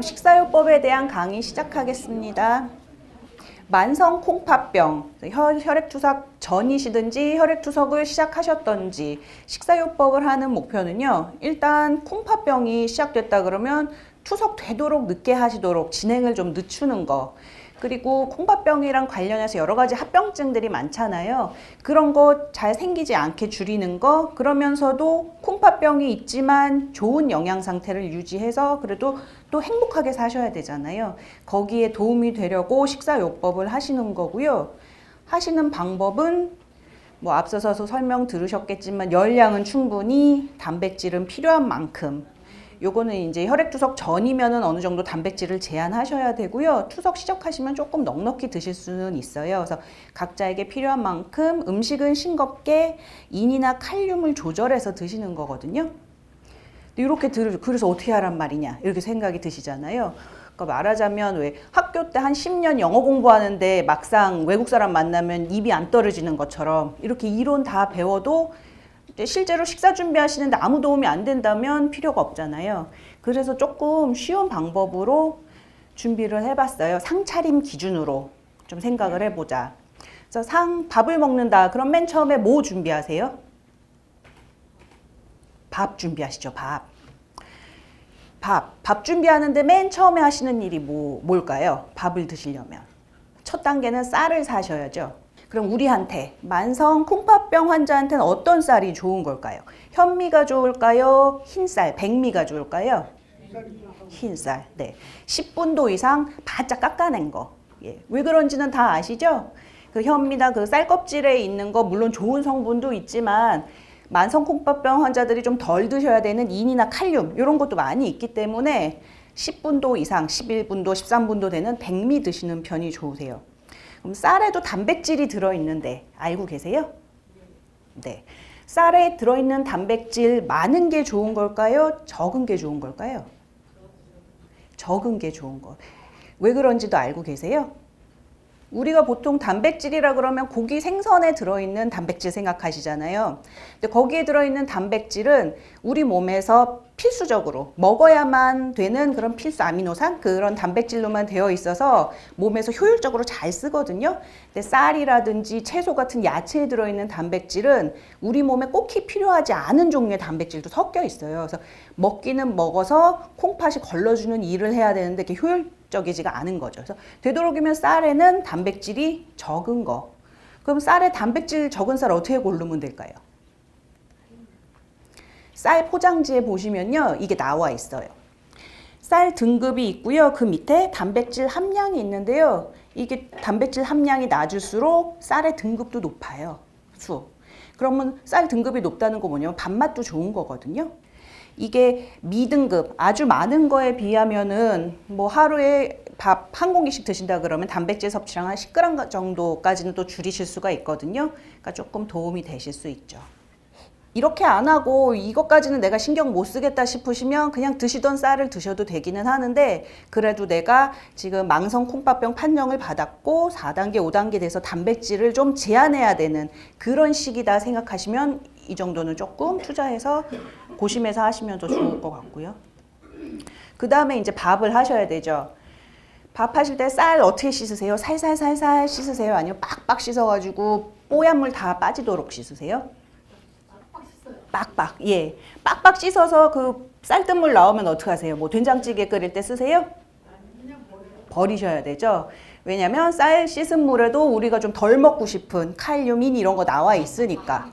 그럼 식사요법에 대한 강의 시작하겠습니다. 만성 콩팥병, 혈액투석 전이시든지 혈액투석을 시작하셨던지 식사요법을 하는 목표는요. 일단 콩팥병이 시작됐다 그러면 투석되도록 늦게 하시도록 진행을 좀 늦추는 거. 그리고 콩팥병이랑 관련해서 여러 가지 합병증들이 많잖아요. 그런 거 잘 생기지 않게 줄이는 거, 그러면서도 콩팥병이 있지만 좋은 영양 상태를 유지해서 그래도 또 행복하게 사셔야 되잖아요. 거기에 도움이 되려고 식사요법을 하시는 거고요. 하시는 방법은 뭐 앞서서 설명 들으셨겠지만 열량은 충분히, 단백질은 필요한 만큼. 요거는 이제 혈액투석 전이면은 어느 정도 단백질을 제한하셔야 되고요. 투석 시작하시면 조금 넉넉히 드실 수는 있어요. 그래서 각자에게 필요한 만큼 음식은 싱겁게 인이나 칼륨을 조절해서 드시는 거거든요. 이렇게 그래서 어떻게 하란 말이냐 이렇게 생각이 드시잖아요. 그러니까 말하자면 왜 학교 때 한 10년 영어 공부하는데 막상 외국 사람 만나면 입이 안 떨어지는 것처럼 이렇게 이론 다 배워도 실제로 식사 준비하시는데 아무 도움이 안 된다면 필요가 없잖아요. 그래서 조금 쉬운 방법으로 준비를 해봤어요. 상차림 기준으로 좀 생각을 해보자. 그래서 밥을 먹는다. 그럼 맨 처음에 뭐 준비하세요? 밥 준비하시죠. 밥 준비하는데 맨 처음에 하시는 일이 뭘까요? 밥을 드시려면. 첫 단계는 쌀을 사셔야죠. 그럼 우리한테 만성 콩팥병 환자한테는 어떤 쌀이 좋은 걸까요? 현미가 좋을까요? 흰쌀, 백미가 좋을까요? 흰쌀. 네. 10분도 이상 바짝 깎아낸 거. 예. 왜 그런지는 다 아시죠? 그 현미나 그 쌀 껍질에 있는 거 물론 좋은 성분도 있지만 만성 콩팥병 환자들이 좀 덜 드셔야 되는 인이나 칼륨 이런 것도 많이 있기 때문에 10분도 이상, 11분도, 13분도 되는 백미 드시는 편이 좋으세요. 그럼 쌀에도 단백질이 들어있는데 알고 계세요? 네. 쌀에 들어있는 단백질 많은 게 좋은 걸까요? 적은 게 좋은 걸까요? 적은 게 좋은 거. 왜 그런지도 알고 계세요? 우리가 보통 단백질이라 그러면 고기 생선에 들어있는 단백질 생각하시잖아요. 근데 거기에 들어있는 단백질은 우리 몸에서 필수적으로 먹어야만 되는 그런 필수 아미노산 그런 단백질로만 되어 있어서 몸에서 효율적으로 잘 쓰거든요. 근데 쌀이라든지 채소 같은 야채에 들어있는 단백질은 우리 몸에 꼭히 필요하지 않은 종류의 단백질도 섞여 있어요. 그래서 먹기는 먹어서 콩팥이 걸러주는 일을 해야 되는데 그게 효율적이지가 않은 거죠. 그래서 되도록이면 쌀에는 단백질이 적은 거. 그럼 쌀에 단백질 적은 쌀 어떻게 고르면 될까요? 쌀 포장지에 보시면요. 이게 나와 있어요. 쌀 등급이 있고요. 그 밑에 단백질 함량이 있는데요. 이게 단백질 함량이 낮을수록 쌀의 등급도 높아요. 그러면 쌀 등급이 높다는 거 뭐냐면 밥맛도 좋은 거거든요. 이게 미등급 아주 많은 거에 비하면은 뭐 하루에 밥 한 공기씩 드신다 그러면 단백질 섭취량 한 10g 정도까지는 또 줄이실 수가 있거든요. 그러니까 조금 도움이 되실 수 있죠. 이렇게 안 하고 이것까지는 내가 신경 못 쓰겠다 싶으시면 그냥 드시던 쌀을 드셔도 되기는 하는데 그래도 내가 지금 망성 콩팥병 판정을 받았고 4단계, 5단계 돼서 단백질을 좀 제한해야 되는 그런 시기다 생각하시면 이 정도는 조금 투자해서 고심해서 하시면 더 좋을 것 같고요. 그 다음에 이제 밥을 하셔야 되죠. 밥 하실 때 쌀 어떻게 씻으세요? 살살살살 씻으세요? 아니면 빡빡 씻어가지고 뽀얀 물 다 빠지도록 씻으세요? 빡빡, 예. 빡빡 씻어서 그 쌀뜨물 나오면 어떡하세요? 뭐 된장찌개 끓일 때 쓰세요? 버리셔야 되죠. 왜냐면 쌀 씻은 물에도 우리가 좀 덜 먹고 싶은 칼륨, 인 이런 거 나와 있으니까.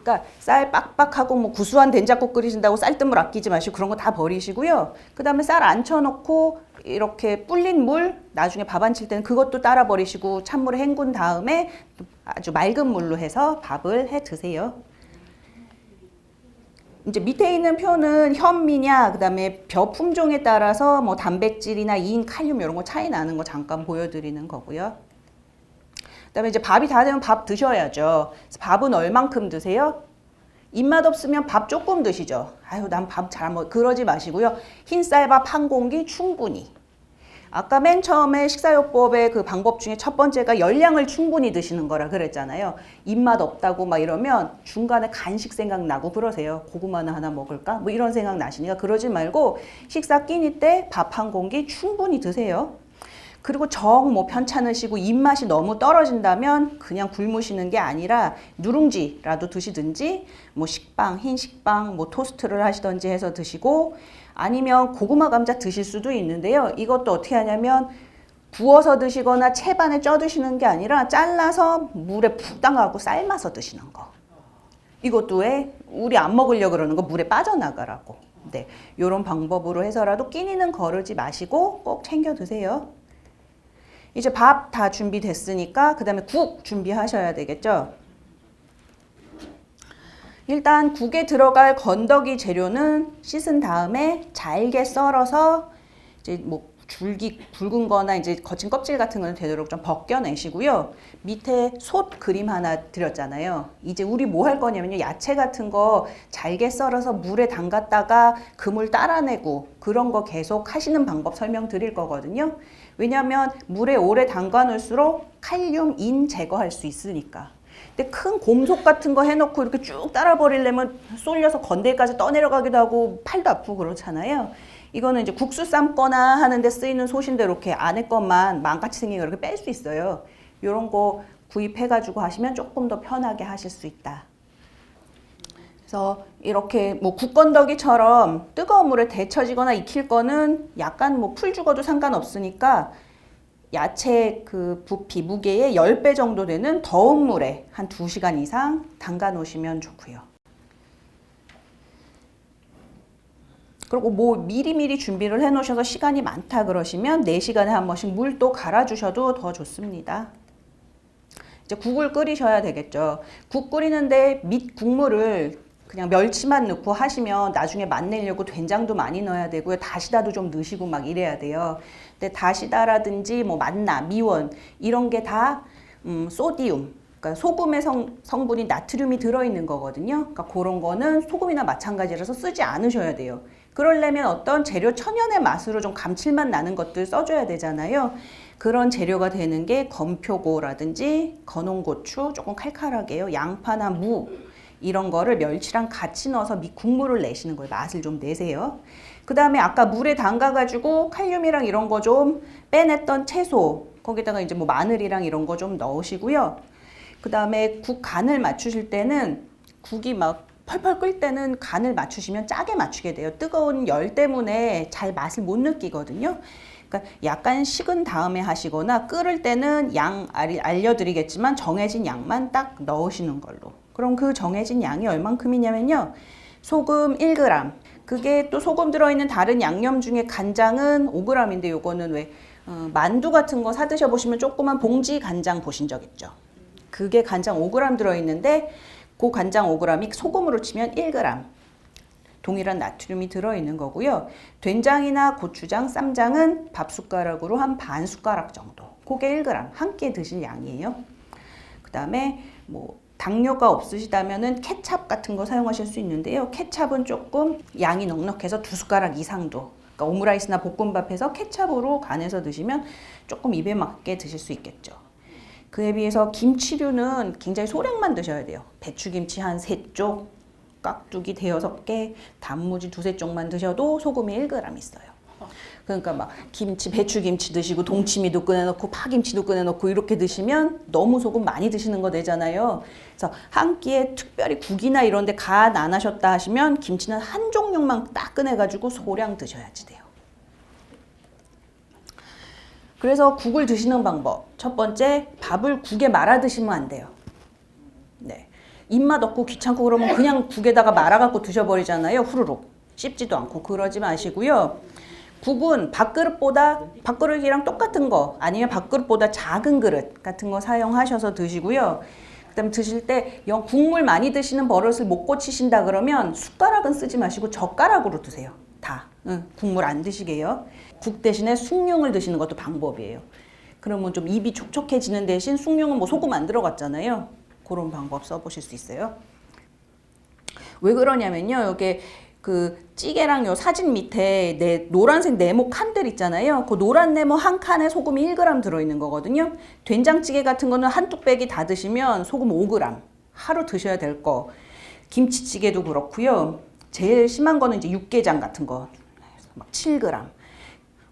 그러니까 쌀 빡빡하고 뭐 구수한 된장국 끓이신다고 쌀뜨물 아끼지 마시고 그런 거 다 버리시고요. 그 다음에 쌀 안쳐놓고 이렇게 불린 물 나중에 밥 안 칠 때는 그것도 따라 버리시고 찬물에 헹군 다음에 아주 맑은 물로 해서 밥을 해 드세요. 이제 밑에 있는 표는 현미냐, 그 다음에 벼 품종에 따라서 뭐 단백질이나 인, 칼륨 이런 거 차이 나는 거 잠깐 보여드리는 거고요. 그 다음에 이제 밥이 다 되면 밥 드셔야죠. 밥은 얼만큼 드세요? 입맛 없으면 밥 조금 드시죠. 아유, 난 밥 잘 안 먹어. 그러지 마시고요. 흰쌀밥 한 공기 충분히. 아까 맨 처음에 식사요법의 그 방법 중에 첫 번째가 열량을 충분히 드시는 거라 그랬잖아요. 입맛 없다고 막 이러면 중간에 간식 생각나고 그러세요. 고구마나 하나 먹을까? 뭐 이런 생각 나시니까 그러지 말고 식사 끼니 때 밥 한 공기 충분히 드세요. 그리고 정 뭐 편찮으시고 입맛이 너무 떨어진다면 그냥 굶으시는 게 아니라 누룽지라도 드시든지 뭐 식빵, 흰 식빵, 뭐 토스트를 하시든지 해서 드시고 아니면 고구마 감자 드실 수도 있는데요. 이것도 어떻게 하냐면 구워서 드시거나 채반에 쪄 드시는 게 아니라 잘라서 물에 푹 담가고 삶아서 드시는 거. 이것도 왜 우리 안 먹으려고 그러는 거 물에 빠져나가라고. 네, 이런 방법으로 해서라도 끼니는 거르지 마시고 꼭 챙겨 드세요. 이제 밥 다 준비됐으니까 그 다음에 국 준비하셔야 되겠죠. 일단 국에 들어갈 건더기 재료는 씻은 다음에 잘게 썰어서 이제 뭐 줄기 굵은 거나 이제 거친 껍질 같은 거는 되도록 좀 벗겨내시고요. 밑에 솥 그림 하나 드렸잖아요. 이제 우리 뭐 할 거냐면요. 야채 같은 거 잘게 썰어서 물에 담갔다가 그물 따라내고 그런 거 계속 하시는 방법 설명드릴 거거든요. 왜냐하면 물에 오래 담가 놓을수록 칼륨, 인 제거할 수 있으니까. 근데 큰 곰속 같은 거 해놓고 이렇게 쭉 따라 버리려면 쏠려서 건대까지 떠내려가기도 하고 팔도 아프고 그렇잖아요. 이거는 이제 국수 삶거나 하는데 쓰이는 솥인데 이렇게 안에 것만 망같이 생긴 거 이렇게 뺄 수 있어요. 이런 거 구입해가지고 하시면 조금 더 편하게 하실 수 있다. 그래서 이렇게 뭐 국건더기처럼 뜨거운 물에 데쳐지거나 익힐 거는 약간 뭐 풀 죽어도 상관없으니까 야채 그 부피 무게의 10배 정도 되는 더운 물에 한 2시간 이상 담가 놓으시면 좋고요. 그리고 뭐 미리미리 준비를 해 놓으셔서 시간이 많다 그러시면 4시간에 한 번씩 물도 갈아 주셔도 더 좋습니다. 이제 국을 끓이셔야 되겠죠. 국 끓이는데 밑 국물을 그냥 멸치만 넣고 하시면 나중에 맛내려고 된장도 많이 넣어야 되고요. 다시다도 좀 넣으시고 막 이래야 돼요. 근데 다시다라든지 뭐 맛나, 미원 이런 게 다 소디움, 그러니까 소금의 성분이 나트륨이 들어있는 거거든요. 그러니까 그런 거는 소금이나 마찬가지라서 쓰지 않으셔야 돼요. 그러려면 어떤 재료 천연의 맛으로 좀 감칠맛 나는 것들 써줘야 되잖아요. 그런 재료가 되는 게 건표고라든지 건홍고추, 조금 칼칼하게요. 양파나 무 이런 거를 멸치랑 같이 넣어서 국물을 내시는 거예요. 맛을 좀 내세요. 그 다음에 아까 물에 담가가지고 칼륨이랑 이런 거 좀 빼냈던 채소, 거기다가 이제 뭐 마늘이랑 이런 거 좀 넣으시고요. 그 다음에 국 간을 맞추실 때는 국이 막 펄펄 끓을 때는 간을 맞추시면 짜게 맞추게 돼요. 뜨거운 열 때문에 잘 맛을 못 느끼거든요. 그러니까 약간 식은 다음에 하시거나 끓을 때는 양 알려드리겠지만 정해진 양만 딱 넣으시는 걸로. 그럼 그 정해진 양이 얼만큼이냐면요. 소금 1g. 그게 또 소금 들어있는 다른 양념 중에 간장은 5g인데 요거는 왜 만두 같은 거 사 드셔보시면 조그만 봉지 간장 보신 적 있죠. 그게 간장 5g 들어있는데 그 간장 5g이 소금으로 치면 1g. 동일한 나트륨이 들어있는 거고요. 된장이나 고추장, 쌈장은 밥숟가락으로 한 반 숟가락 정도. 그게 1g. 한 끼 드실 양이에요. 그 다음에 뭐 당뇨가 없으시다면은 케찹 같은 거 사용하실 수 있는데요. 케찹은 조금 양이 넉넉해서 2숟가락 이상도. 그러니까 오므라이스나 볶음밥에서 케찹으로 간해서 드시면 조금 입에 맞게 드실 수 있겠죠. 그에 비해서 김치류는 굉장히 소량만 드셔야 돼요. 배추김치 한 3쪽, 깍두기 5개, 단무지 2-3쪽만 드셔도 소금이 1g 있어요. 그러니까 막 김치, 배추김치 드시고 동치미도 꺼내놓고 파김치도 꺼내놓고 이렇게 드시면 너무 소금 많이 드시는 거 되잖아요. 그래서 한 끼에 특별히 국이나 이런 데 간 안 하셨다 하시면 김치는 한 종류만 딱 꺼내가지고 소량 드셔야지 돼요. 그래서 국을 드시는 방법. 첫 번째, 밥을 국에 말아 드시면 안 돼요. 네. 입맛 없고 귀찮고 그러면 그냥 국에다가 말아갖고 드셔버리잖아요. 후루룩. 씹지도 않고. 그러지 마시고요. 국은 밥그릇이랑 똑같은 거 아니면 밥그릇보다 작은 그릇 같은 거 사용하셔서 드시고요. 그 다음에 드실 때 국물 많이 드시는 버릇을 못 고치신다 그러면 숟가락은 쓰지 마시고 젓가락으로 드세요. 다. 국물 안 드시게요. 국 대신에 숭늉을 드시는 것도 방법이에요. 그러면 좀 입이 촉촉해지는 대신 숭늉은 뭐 소금 안 들어갔잖아요. 그런 방법 써보실 수 있어요. 왜 그러냐면요. 이게 그 찌개랑 요 사진 밑에 노란색 네모 칸들 있잖아요. 그 노란 네모 한 칸에 소금이 1g 들어있는 거거든요. 된장찌개 같은 거는 한 뚝배기 다 드시면 소금 5g 하루 드셔야 될 거. 김치찌개도 그렇고요. 제일 심한 거는 이제 육개장 같은 거 막 7g.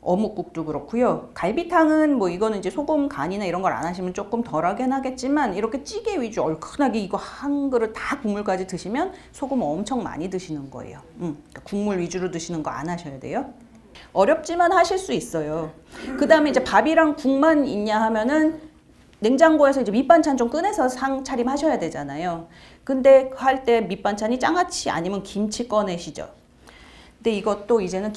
어묵국도 그렇고요. 갈비탕은 뭐 이거는 이제 소금 간이나 이런 걸 안 하시면 조금 덜하긴 하겠지만 이렇게 찌개 위주 얼큰하게 이거 한 그릇 다 국물까지 드시면 소금 엄청 많이 드시는 거예요. 그러니까 국물 위주로 드시는 거 안 하셔야 돼요. 어렵지만 하실 수 있어요. 그 다음에 이제 밥이랑 국만 있냐 하면은 냉장고에서 이제 밑반찬 좀 꺼내서 상 차림하셔야 되잖아요. 근데 할 때 밑반찬이 장아찌 아니면 김치 꺼내시죠. 근데 이것도 이제는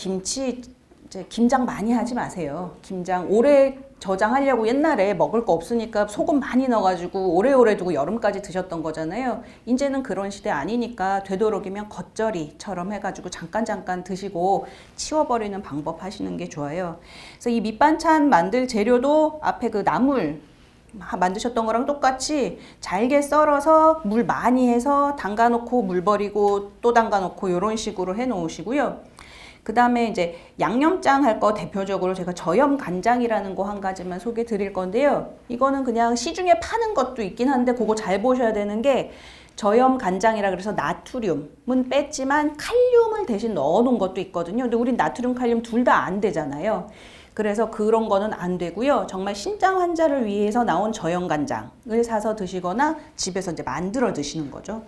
김장 많이 하지 마세요. 김장 오래 저장하려고 옛날에 먹을 거 없으니까 소금 많이 넣어가지고 오래오래 두고 여름까지 드셨던 거잖아요. 이제는 그런 시대 아니니까 되도록이면 겉절이처럼 해가지고 잠깐 드시고 치워버리는 방법 하시는 게 좋아요. 그래서 이 밑반찬 만들 재료도 앞에 그 나물 만드셨던 거랑 똑같이 잘게 썰어서 물 많이 해서 담가놓고 물 버리고 또 담가놓고 이런 식으로 해 놓으시고요. 그 다음에 이제 양념장 할 거 대표적으로 제가 저염 간장이라는 거 한 가지만 소개 드릴 건데요. 이거는 그냥 시중에 파는 것도 있긴 한데 그거 잘 보셔야 되는 게 저염 간장이라 그래서 나트륨은 뺐지만 칼륨을 대신 넣어 놓은 것도 있거든요. 근데 우린 나트륨, 칼륨 둘 다 안 되잖아요. 그래서 그런 거는 안 되고요. 정말 신장 환자를 위해서 나온 저염 간장을 사서 드시거나 집에서 이제 만들어 드시는 거죠.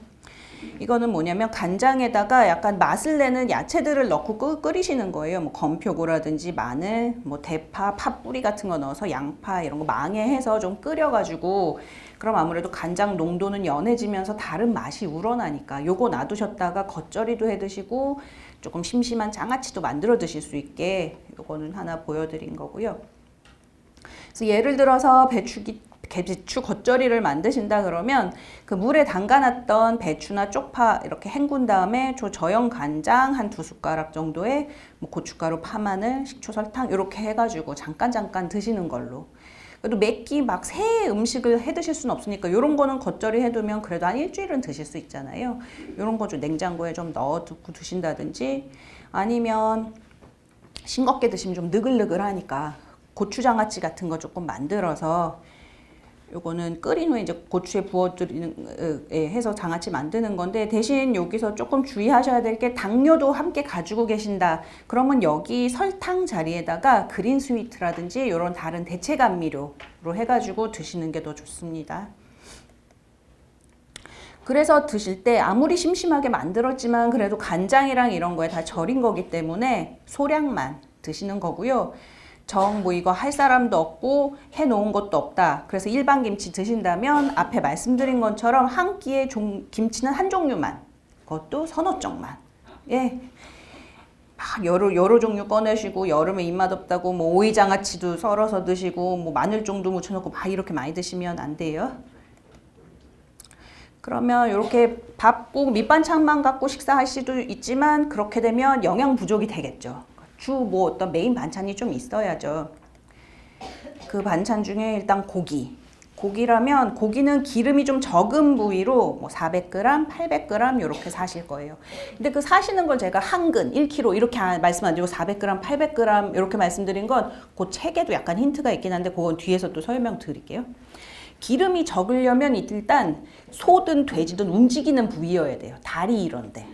이거는 뭐냐면 간장에다가 약간 맛을 내는 야채들을 넣고 끓이시는 거예요. 뭐 건표고라든지 마늘, 뭐 대파, 팥뿌리 같은 거 넣어서 양파 이런 거 망해해서 좀 끓여가지고 그럼 아무래도 간장 농도는 연해지면서 다른 맛이 우러나니까 요거 놔두셨다가 겉절이도 해 드시고 조금 심심한 장아찌도 만들어 드실 수 있게 요거는 하나 보여드린 거고요. 그래서 예를 들어서 배추 겉절이를 만드신다 그러면 그 물에 담가놨던 배추나 쪽파 이렇게 헹군 다음에 저염 간장 한 2숟가락 정도에 뭐 고춧가루, 파마늘, 식초, 설탕 이렇게 해가지고 잠깐 드시는 걸로. 그래도 맵기 막 새 음식을 해 드실 수는 없으니까 이런 거는 겉절이 해두면 그래도 한 일주일은 드실 수 있잖아요. 이런 거 좀 냉장고에 좀 넣어두고 드신다든지 아니면 싱겁게 드시면 좀 느글느글하니까 고추장아찌 같은 거 조금 만들어서 요거는 끓인 후에 이제 고추에 부어드리는 해서 장아찌 만드는 건데 대신 여기서 조금 주의하셔야 될 게 당뇨도 함께 가지고 계신다. 그러면 여기 설탕 자리에다가 그린 스위트라든지 이런 다른 대체 감미료로 해가지고 드시는 게 더 좋습니다. 그래서 드실 때 아무리 심심하게 만들었지만 그래도 간장이랑 이런 거에 다 절인 거기 때문에 소량만 드시는 거고요. 뭐 이거 할 사람도 없고 해 놓은 것도 없다. 그래서 일반 김치 드신다면 앞에 말씀드린 것처럼 한 끼에 김치는 한 종류만. 그것도 서너 쪽만. 예. 막 여러 종류 꺼내시고 여름에 입맛 없다고 뭐 오이장아찌도 썰어서 드시고 뭐 마늘종도 묻혀놓고 막 이렇게 많이 드시면 안 돼요. 그러면 이렇게 밥국 밑반찬만 갖고 식사하실 수도 있지만 그렇게 되면 영양 부족이 되겠죠. 뭐 어떤 메인 반찬이 좀 있어야죠. 그 반찬 중에 일단 고기라면 고기는 기름이 좀 적은 부위로 뭐 400g, 800g 이렇게 사실 거예요. 근데 그 사시는 걸 제가 한근 1kg 이렇게 말씀 안 드리고 400g, 800g 이렇게 말씀드린 건 그 책에도 약간 힌트가 있긴 한데 그건 뒤에서 또 설명 드릴게요. 기름이 적으려면 일단 소든 돼지든 움직이는 부위여야 돼요. 다리 이런데.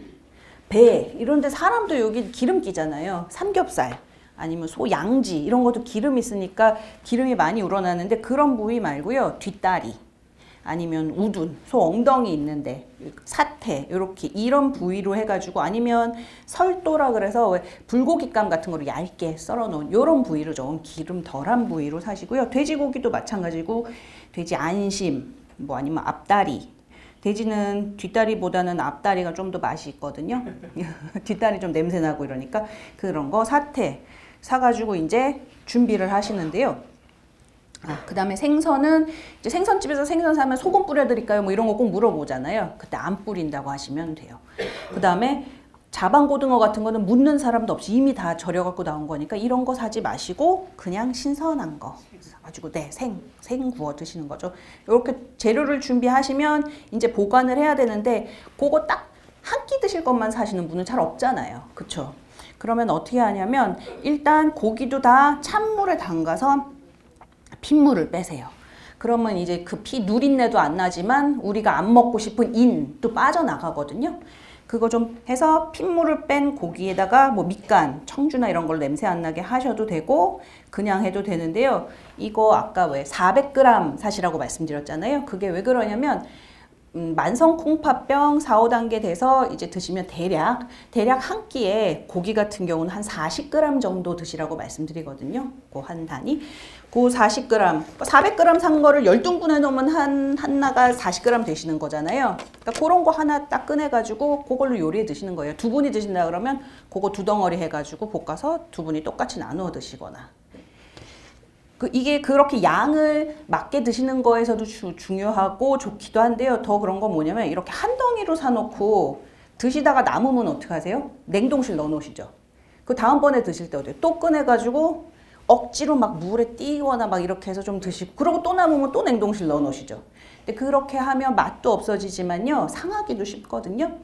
배 이런데 사람도 여기 기름 끼잖아요. 삼겹살 아니면 소 양지 이런 것도 기름 있으니까 기름이 많이 우러나는데 그런 부위 말고요. 뒷다리 아니면 우둔 소 엉덩이 있는데 사태 이렇게 이런 부위로 해가지고 아니면 설도라 그래서 왜 불고기감 같은 거를 얇게 썰어 놓은 이런 부위로 좀 기름 덜한 부위로 사시고요. 돼지고기도 마찬가지고 돼지 안심 뭐 아니면 앞다리 돼지는 뒷다리보다는 앞다리가 좀 더 맛이 있거든요. 뒷다리 좀 냄새 나고 이러니까 그런 거 사태 사가지고 이제 준비를 하시는데요. 그 다음에 생선은 이제 생선집에서 생선 사면 소금 뿌려드릴까요? 뭐 이런 거 꼭 물어보잖아요. 그때 안 뿌린다고 하시면 돼요. 그 다음에 자반고등어 같은 거는 묻는 사람도 없이 이미 다 절여갖고 나온 거니까 이런 거 사지 마시고 그냥 신선한 거 가지고 생 구워 드시는 거죠. 이렇게 재료를 준비하시면 이제 보관을 해야 되는데 그거 딱 한 끼 드실 것만 사시는 분은 잘 없잖아요. 그쵸? 그러면 어떻게 하냐면 일단 고기도 다 찬물에 담가서 핏물을 빼세요. 그러면 이제 그 피 누린내도 안 나지만 우리가 안 먹고 싶은 인도 빠져나가거든요. 그거 좀 해서 핏물을 뺀 고기에다가 뭐 밑간, 청주나 이런 걸 냄새 안 나게 하셔도 되고 그냥 해도 되는데요. 이거 아까 왜 400g 사시라고 말씀드렸잖아요. 그게 왜 그러냐면 만성 콩팥병 4, 5단계 돼서 이제 드시면 대략 한 끼에 고기 같은 경우는 한 40g 정도 드시라고 말씀드리거든요. 그 한 단위. 그 40g, 400g 산 거를 10등분해 놓으면 하나가 40g 되시는 거잖아요. 그러니까 그런 거 하나 딱 꺼내가지고 그걸로 요리해 드시는 거예요. 두 분이 드신다 그러면 그거 두 덩어리 해가지고 볶아서 두 분이 똑같이 나누어 드시거나. 이게 그렇게 양을 맞게 드시는 거에서도 중요하고 좋기도 한데요. 더 그런 건 뭐냐면 이렇게 한 덩이로 사놓고 드시다가 남으면 어떡하세요? 냉동실 넣어놓으시죠. 그 다음번에 드실 때 어때요? 또 꺼내가지고 억지로 막 물에 띄거나 막 이렇게 해서 좀 드시고 그러고 또 남으면 또 냉동실 넣어놓으시죠. 근데 그렇게 하면 맛도 없어지지만요. 상하기도 쉽거든요.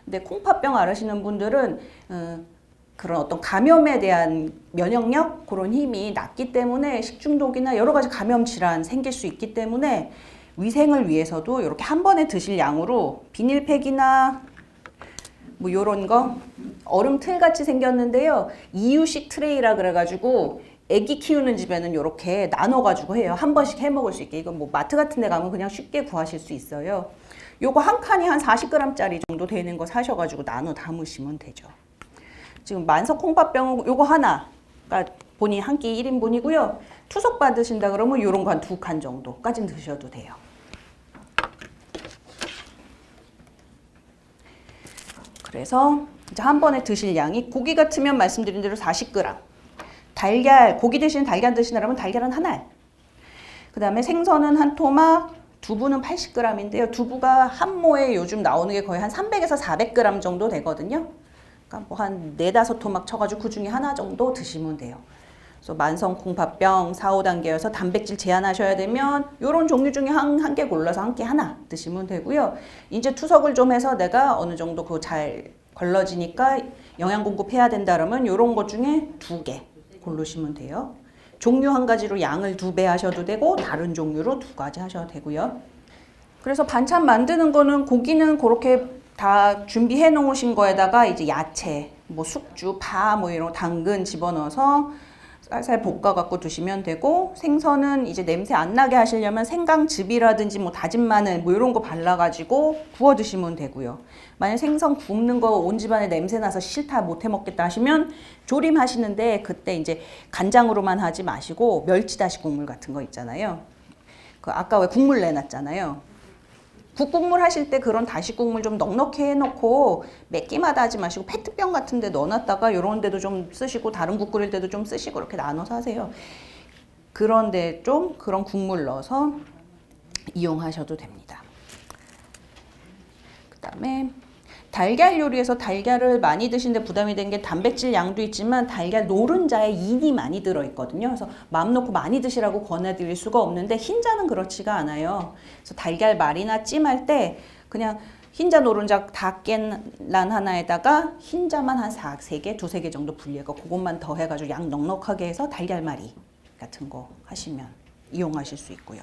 근데 콩팥병 앓으시는 분들은 그런 어떤 감염에 대한 면역력 그런 힘이 낮기 때문에 식중독이나 여러 가지 감염 질환 생길 수 있기 때문에 위생을 위해서도 이렇게 한 번에 드실 양으로 비닐팩이나 뭐 요런 거 얼음 틀 같이 생겼는데요. 이유식 트레이라 그래가지고 애기 키우는 집에는 이렇게 나눠가지고 해요. 한 번씩 해 먹을 수 있게. 이건 뭐 마트 같은 데 가면 그냥 쉽게 구하실 수 있어요. 요거 한 칸이 한 40g짜리 정도 되는 거 사셔가지고 나눠 담으시면 되죠. 지금 만성 콩팥병 요거 하나, 그러니까 본인 한 끼 1인분이고요. 투석 받으신다 그러면 요런 거 한 2칸 정도까지는 드셔도 돼요. 그래서 이제 한 번에 드실 양이 고기 같으면 말씀드린 대로 40g. 달걀, 고기 대신 달걀 드시려면 달걀은 한 알. 그 다음에 생선은 한 토막, 두부는 80g인데요. 두부가 한 모에 요즘 나오는 게 거의 한 300에서 400g 정도 되거든요. 그러니까 뭐 한 4, 5토막 쳐가지고 그 중에 하나 정도 드시면 돼요. 그래서 만성 콩팥병 4, 5단계여서 단백질 제한하셔야 되면 이런 종류 중에 한 개 골라서 한 끼 하나 드시면 되고요. 이제 투석을 좀 해서 내가 어느 정도 그거 잘 걸러지니까 영양 공급해야 된다 그러면 이런 것 중에 2개 고르시면 돼요. 종류 한 가지로 양을 2배 하셔도 되고 다른 종류로 2가지 하셔도 되고요. 그래서 반찬 만드는 거는 고기는 그렇게 다 준비해 놓으신 거에다가 이제 야채, 뭐 숙주, 파, 뭐 이런 당근 집어넣어서 살살 볶아 갖고 드시면 되고 생선은 이제 냄새 안 나게 하시려면 생강즙이라든지 뭐 다진 마늘 뭐 이런 거 발라 가지고 구워 드시면 되고요. 만약 생선 굽는 거 온 집안에 냄새 나서 싫다 못 해 먹겠다 하시면 조림하시는데 그때 이제 간장으로만 하지 마시고 멸치다시 국물 같은 거 있잖아요. 그 아까 왜 국물 내놨잖아요. 국국물 하실 때 그런 다시국물 좀 넉넉히 해놓고 몇 끼마다 하지 마시고 페트병 같은 데 넣어놨다가 이런 데도 좀 쓰시고 다른 국 끓일 때도 좀 쓰시고 이렇게 나눠서 하세요. 그런데 좀 그런 국물 넣어서 이용하셔도 됩니다. 그 다음에 달걀 요리에서 달걀을 많이 드시는데 부담이 된 게 단백질 양도 있지만 달걀 노른자에 인이 많이 들어있거든요. 그래서 마음 놓고 많이 드시라고 권해드릴 수가 없는데 흰자는 그렇지가 않아요. 그래서 달걀 말이나 찜할 때 그냥 흰자 노른자 다 깬 란 하나에다가 흰자만 한 3개, 2-3개 정도 분리해서 그것만 더 해가지고 양 넉넉하게 해서 달걀말이 같은 거 하시면 이용하실 수 있고요.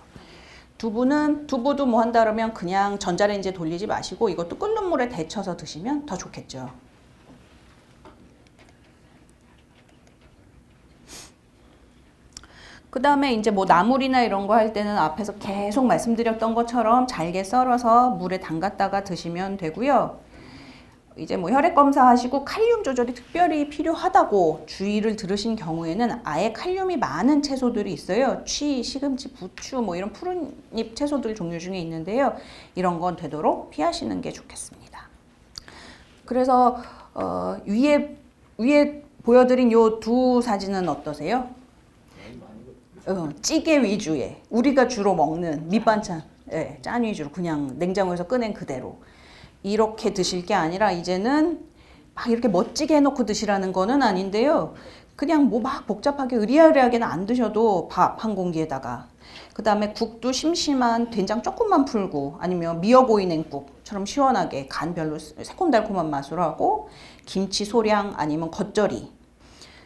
두부도 뭐 한다 그러면 그냥 전자레인지에 돌리지 마시고 이것도 끓는 물에 데쳐서 드시면 더 좋겠죠. 그 다음에 이제 뭐 나물이나 이런 거 할 때는 앞에서 계속 말씀드렸던 것처럼 잘게 썰어서 물에 담갔다가 드시면 되고요. 이제 뭐 혈액 검사하시고 칼륨 조절이 특별히 필요하다고 주의를 들으신 경우에는 아예 칼륨이 많은 채소들이 있어요. 취, 시금치, 부추 뭐 이런 푸른잎 채소들 종류 중에 있는데요. 이런 건 되도록 피하시는 게 좋겠습니다. 그래서 위에 보여드린 요 2 사진은 어떠세요? 찌개 위주의 우리가 주로 먹는 밑반찬 짠 위주로 그냥 냉장고에서 꺼낸 그대로 이렇게 드실 게 아니라 이제는 막 이렇게 멋지게 해놓고 드시라는 거는 아닌데요. 그냥 뭐 막 복잡하게 으리아리하게는 안 드셔도 밥 한 공기에다가 그 다음에 국도 심심한 된장 조금만 풀고 아니면 미역오이 냉국처럼 시원하게 간 별로 새콤달콤한 맛으로 하고 김치 소량 아니면 겉절이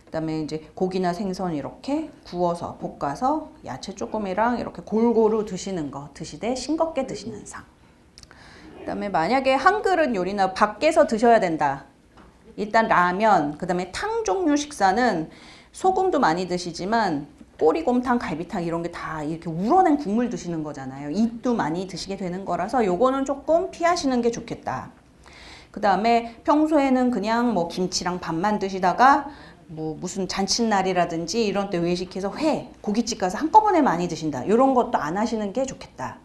그 다음에 이제 고기나 생선 이렇게 구워서 볶아서 야채 조금이랑 이렇게 골고루 드시는 거 드시되 싱겁게 드시는 상. 그 다음에 만약에 한 그릇 요리나 밖에서 드셔야 된다. 일단 라면, 그 다음에 탕 종류 식사는 소금도 많이 드시지만 꼬리곰탕, 갈비탕 이런 게 다 이렇게 우러낸 국물 드시는 거잖아요. 이도 많이 드시게 되는 거라서 요거는 조금 피하시는 게 좋겠다. 그 다음에 평소에는 그냥 뭐 김치랑 밥만 드시다가 뭐 무슨 잔칫날이라든지 이런 때 외식해서 회, 고깃집 가서 한꺼번에 많이 드신다. 이런 것도 안 하시는 게 좋겠다.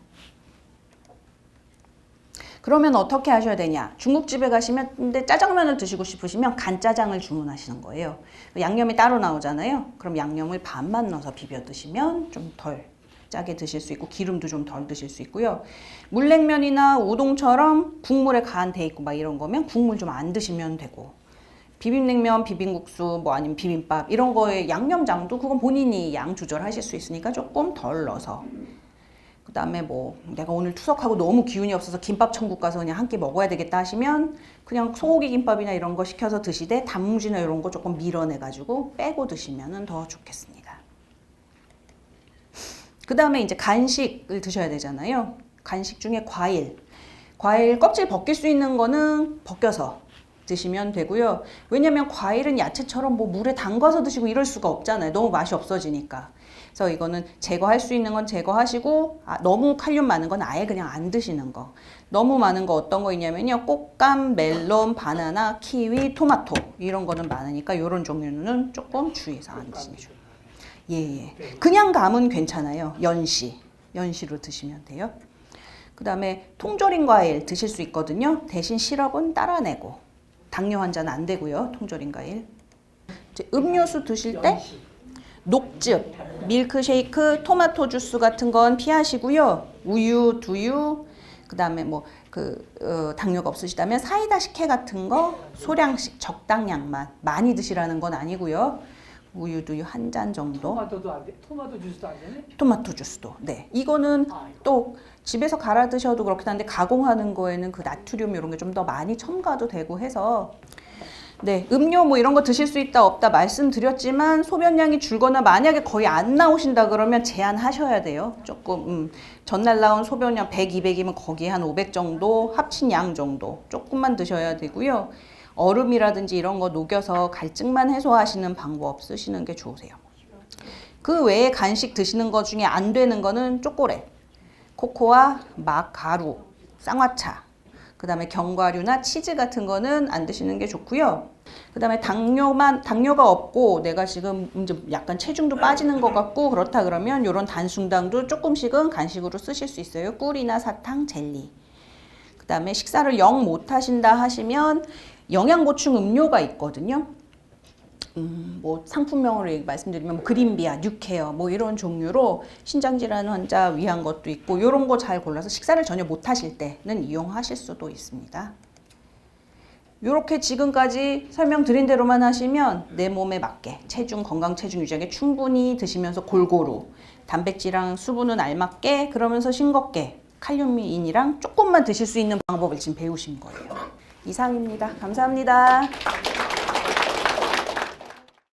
그러면 어떻게 하셔야 되냐? 중국집에 가시면 근데 짜장면을 드시고 싶으시면 간짜장을 주문하시는 거예요. 양념이 따로 나오잖아요. 그럼 양념을 반만 넣어서 비벼 드시면 좀 덜 짜게 드실 수 있고 기름도 좀 덜 드실 수 있고요. 물냉면이나 우동처럼 국물에 간 돼 있고 막 이런 거면 국물 좀 안 드시면 되고 비빔냉면, 비빔국수, 뭐 아니면 비빔밥 이런 거에 양념장도 그건 본인이 양 조절하실 수 있으니까 조금 덜 넣어서 그 다음에 뭐 내가 오늘 투석하고 너무 기운이 없어서 김밥 천국 가서 그냥 한 끼 먹어야 되겠다 하시면 그냥 소고기 김밥이나 이런 거 시켜서 드시되 단무지나 이런 거 조금 밀어내 가지고 빼고 드시면 더 좋겠습니다. 그 다음에 이제 간식을 드셔야 되잖아요. 간식 중에 과일 껍질 벗길 수 있는 거는 벗겨서 드시면 되고요. 왜냐면 과일은 야채처럼 뭐 물에 담가서 드시고 이럴 수가 없잖아요. 너무 맛이 없어지니까. 그래서 이거는 제거할 수 있는 건 제거하시고 너무 칼륨 많은 건 아예 그냥 안 드시는 거. 너무 많은 거 어떤 거 있냐면요. 꽃감, 멜론, 바나나, 키위, 토마토 이런 거는 많으니까 이런 종류는 조금 주의해서 안 드시는 게 좋아요. 예. 그냥 감은 괜찮아요. 연시로 드시면 돼요. 그 다음에 통조림 과일 드실 수 있거든요. 대신 시럽은 따라내고 당뇨 환자는 안 되고요. 통조림 과일. 음료수 드실 때 녹즙, 밀크쉐이크, 토마토 주스 같은 건 피하시고요. 우유, 두유, 그 다음에 뭐 당뇨가 없으시다면 사이다 식혜 같은 거 소량씩 적당량만 많이 드시라는 건 아니고요. 우유, 두유 한 잔 정도. 토마토도 안 돼? 토마토 주스도 안 되네? 토마토 주스도. 네. 이거는 또 집에서 갈아 드셔도 그렇긴 한데 가공하는 거에는 그 나트륨 이런 게 좀 더 많이 첨가도 되고 해서 네, 음료 뭐 이런 거 드실 수 있다 없다 말씀드렸지만 소변량이 줄거나 만약에 거의 안 나오신다 그러면 제한하셔야 돼요. 조금 전날 나온 소변량 100, 200이면 거기에 한 500 정도 합친 양 정도 조금만 드셔야 되고요. 얼음이라든지 이런 거 녹여서 갈증만 해소하시는 방법 쓰시는 게 좋으세요. 그 외에 간식 드시는 것 중에 안 되는 거는 초콜릿, 코코아, 막, 가루, 쌍화차, 그 다음에 견과류나 치즈 같은 거는 안 드시는 게 좋고요. 그 다음에 당뇨가 없고 내가 지금 이제 약간 체중도 빠지는 것 같고 그렇다 그러면 이런 단순당도 조금씩은 간식으로 쓰실 수 있어요. 꿀이나 사탕, 젤리. 그 다음에 식사를 영 못하신다 하시면 영양보충 음료가 있거든요. 뭐 상품명으로 말씀드리면 뭐 그린비아, 뉴케어 뭐 이런 종류로 신장질환 환자 위한 것도 있고 이런 거 잘 골라서 식사를 전혀 못 하실 때는 이용하실 수도 있습니다. 이렇게 지금까지 설명드린 대로만 하시면 내 몸에 맞게 건강 체중 유지하게 충분히 드시면서 골고루 단백질이랑 수분은 알맞게 그러면서 싱겁게 칼륨인이랑 조금만 드실 수 있는 방법을 지금 배우신 거예요. 이상입니다. 감사합니다.